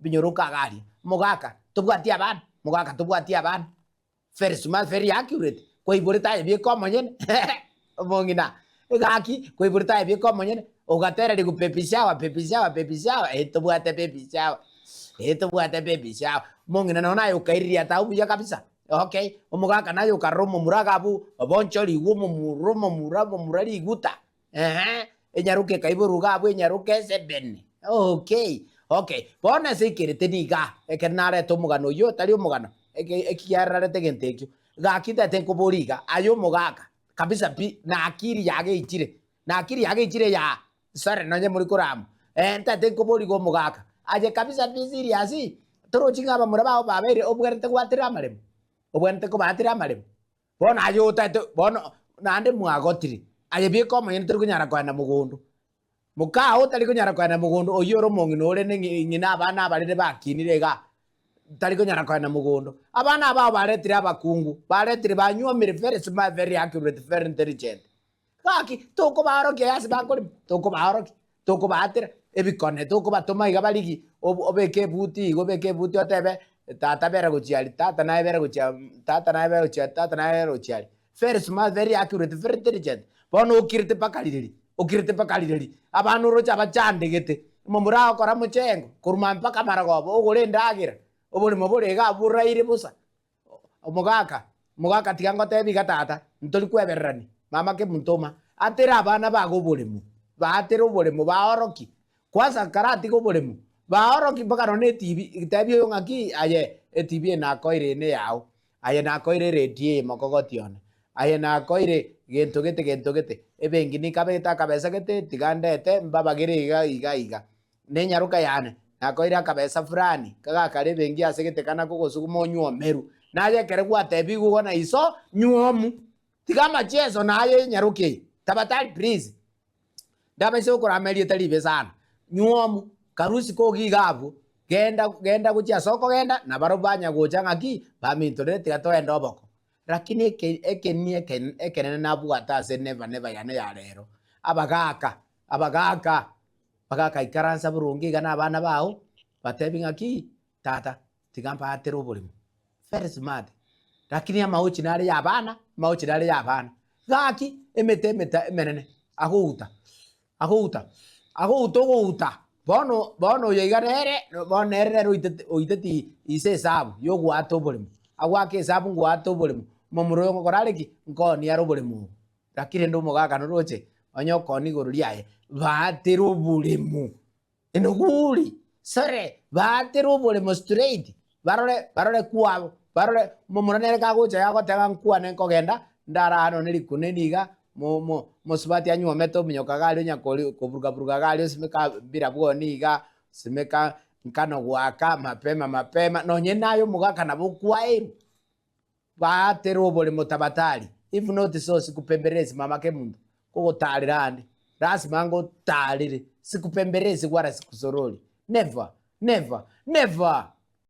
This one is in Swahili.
binyoruka gari mugaka tubwati abana mugaka tubwati abana very smart very accurate kwa iburita ye biko monyene mongina gaki kwa iburita ye biko monyene ugatera ligu baby shower tubwate baby shower mongina naona ukairia taubuya kabisa okay umugaka nayo karomo muragabu boncho ligumo murali iguta enyaruke kaiburuga abu enyaruke sebene okay bona sikirite niga ekenare tomugano yo tali umugano ekiarare tegentekyo gakita tenkoboriga ayo mugaka kabisa bi na akiri yage ichire ya sare nanye muri kuramu enta tenkoborigo mugaka aje kabisa bi serious toro chinga ba muraba babere obwerte kwatira maremo obwente ko batira maremo bona ayo tato bona nande mwagotiri aye bi ko mo yentru kunyara kwana mugondo mukao tali kunyara kwana mugondo oyoro mongino ore ngina abana abarire bakinire ga tali kunyara kwana mugondo abana aba baretire abakungu baretire banyuomire very accurate very intelligent kaki toko baroke yasi bakori toko batira ebikone toko batoma igabaligi obeke buti otebe tata bera guchiali tata na bera guchiali very smart very accurate very intelligent bono ukirite pakalireri abantu rocha bachandegete mumura okora muchengo kuruma mpaka maragobo ugure ndagira obuli mobule ga buraire busa mugaka tigango tebi gatata ntoli kweberani mama ke muntoma atera abana bago bulemu batera bulemu baoroki kwanza karati go bulemu baoroki mpaka none TV tebi yo ngaki aye TV na koire ne yao aye na koire redie mokogotione aye na koire gento gete ebengini kabeta kabesa gete tigandete mbabagire iga nenyaruka yane na koire kabesa fulani kaga kare bengi asegete kana kugosugumo nyuomeru naye kere gwatebi gugona iso nyuomu tigama chezo naye nyaruke tabatali please ndabese ukuramelie talibe sana nyuomu karusi ko gigabu genda kuchia soko genda na barobanya gochanga ki baminto tiga toenda oboko lakini ekenene nabwata se never yane ya rero abagaka ikaransa burungi gana abana bawo batebinga ki tata tigamba atero bulimo very smart lakini amauchi nale ya abana gaki emete menene ahuta bono yegarere bonere oiteti ise sabu yo gwato bulimo agwake sabu gwato bulimo momurongo korareki nkoni arobulemu lakini ndo mugaka noroche onyoko ni goruriaye batero bulemu enoguri sare batero bulemu straight barore kuabo barore momuranere kagocha yago tega nkwane nkogenda ndara hano nilikuneniga mosubati anyu meto minyoka gali nyakoli kuburuga gali simeka bira bwoniga simeka nkano gwaka mapema nonye nayo mugaka nabukwae batero bole motabatali if not so sikupemberezi mama ke mundu kugotalirande lazima ngo talire sikupemberezi gwara sikusoroli never